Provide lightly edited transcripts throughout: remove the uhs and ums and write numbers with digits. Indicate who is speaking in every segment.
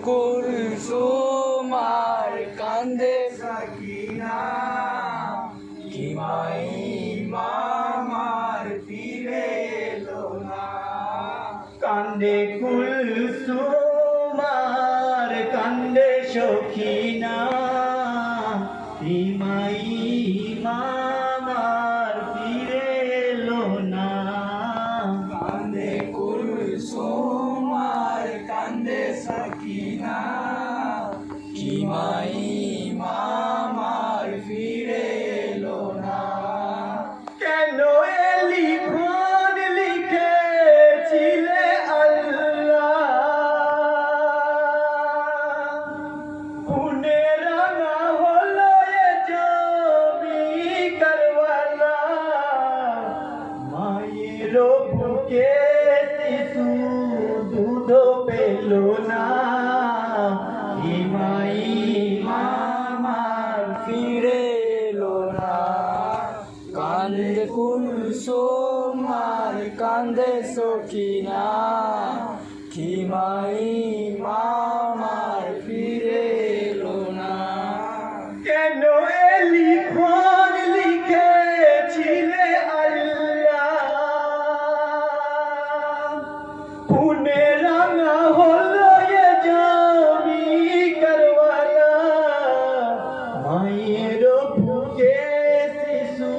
Speaker 1: কুলসুম আর কান্দে সাকিনা কি মাই মামার ফিরে এলো না।
Speaker 2: কান্দে কুলসুম আর কান্দে সখিনা কি মাই মামার ফিরে এলো না।
Speaker 1: কান্দে কুলসুম আর কান্দে সাকিনা কি মাই মামার ফিরে এলো না।
Speaker 2: কেন এলি ফোন লিখেছিলে আল্লাহ পুনে রানা হলো এ জমি করওয়ালা। মায়ের বুকে শিশু দুধ পেল না কি মাই মামার
Speaker 1: ফিরে এলো না। কান্দে কুলসুম আর কান্দে সখিনা কি মাই মামার ফিরে এলো না।
Speaker 2: কেন এলি ফোন লিখেছিলে আল্লাহ পুনে রাঙা হলো এ জমি করওয়ালা। মায়ের বুকে শিশু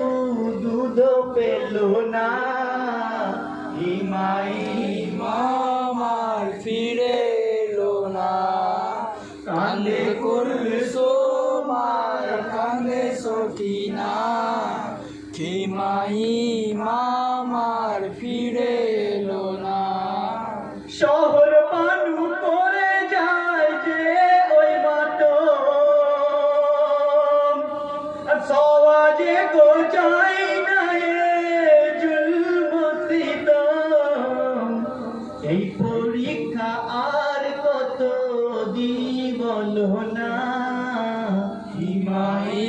Speaker 2: দুধ পেল না কি মাই
Speaker 1: মামার ফিরে এলো না। কান্দে কুলসুম আর কান্দে সখিনা কি মাই মামার ফিরে এলো না।
Speaker 2: শহর পানু করে যায় যে ওই মাতম সওয়াজে গো যাই না এ জুলম সিতম। এই পরীক্ষা আর কত দিব না কি
Speaker 1: মাই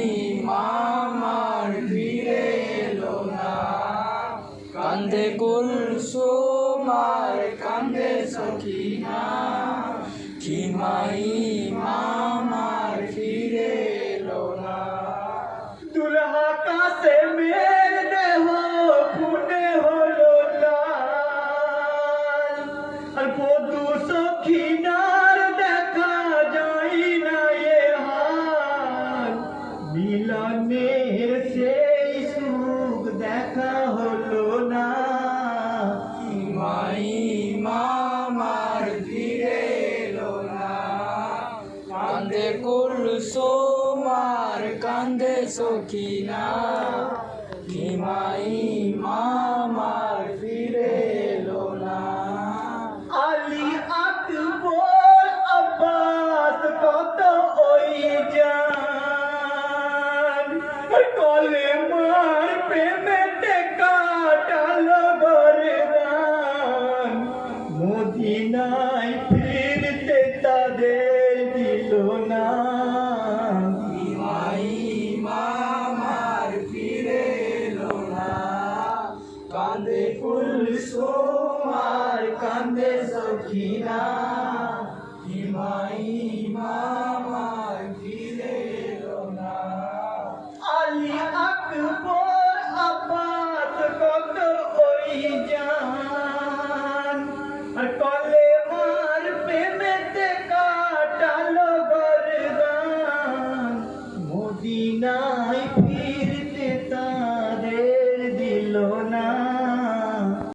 Speaker 2: মাই
Speaker 1: মামার ফিরে এলো না। কান্দে কুলসুম আর কান্দে সখিনা কি মাই মামার ফিরে এলো না।
Speaker 2: দুলহা কাছে মের দেহ ফুটে হলো লাল আর বধু সখিনার দেখা যায় না এ হাল। মিলনের সেই সুখ দেখা হলো না
Speaker 1: কি মাই মামার ফিরে এলো না। কান্দে কুলসুম আর কান্দে সখিনা কি মাই মামার ফিরে এলো না।
Speaker 2: আলী আকবর আব্বাস কত ওই জান কলে মার প্রেমেতে কাটালো গরদান। মদিনায় ফিরতে তাদের দিল না
Speaker 1: কি মাই মামার ফিরে এলো না। কান্দে কুলসুম আর কান্দে সখিনা কি মাই মামার ফিরে এলো না।
Speaker 2: আলী আকবর আব্বাস কত ওই জান আর কলে মার প্রেমেতে কাটালো গরদান। মদিনায়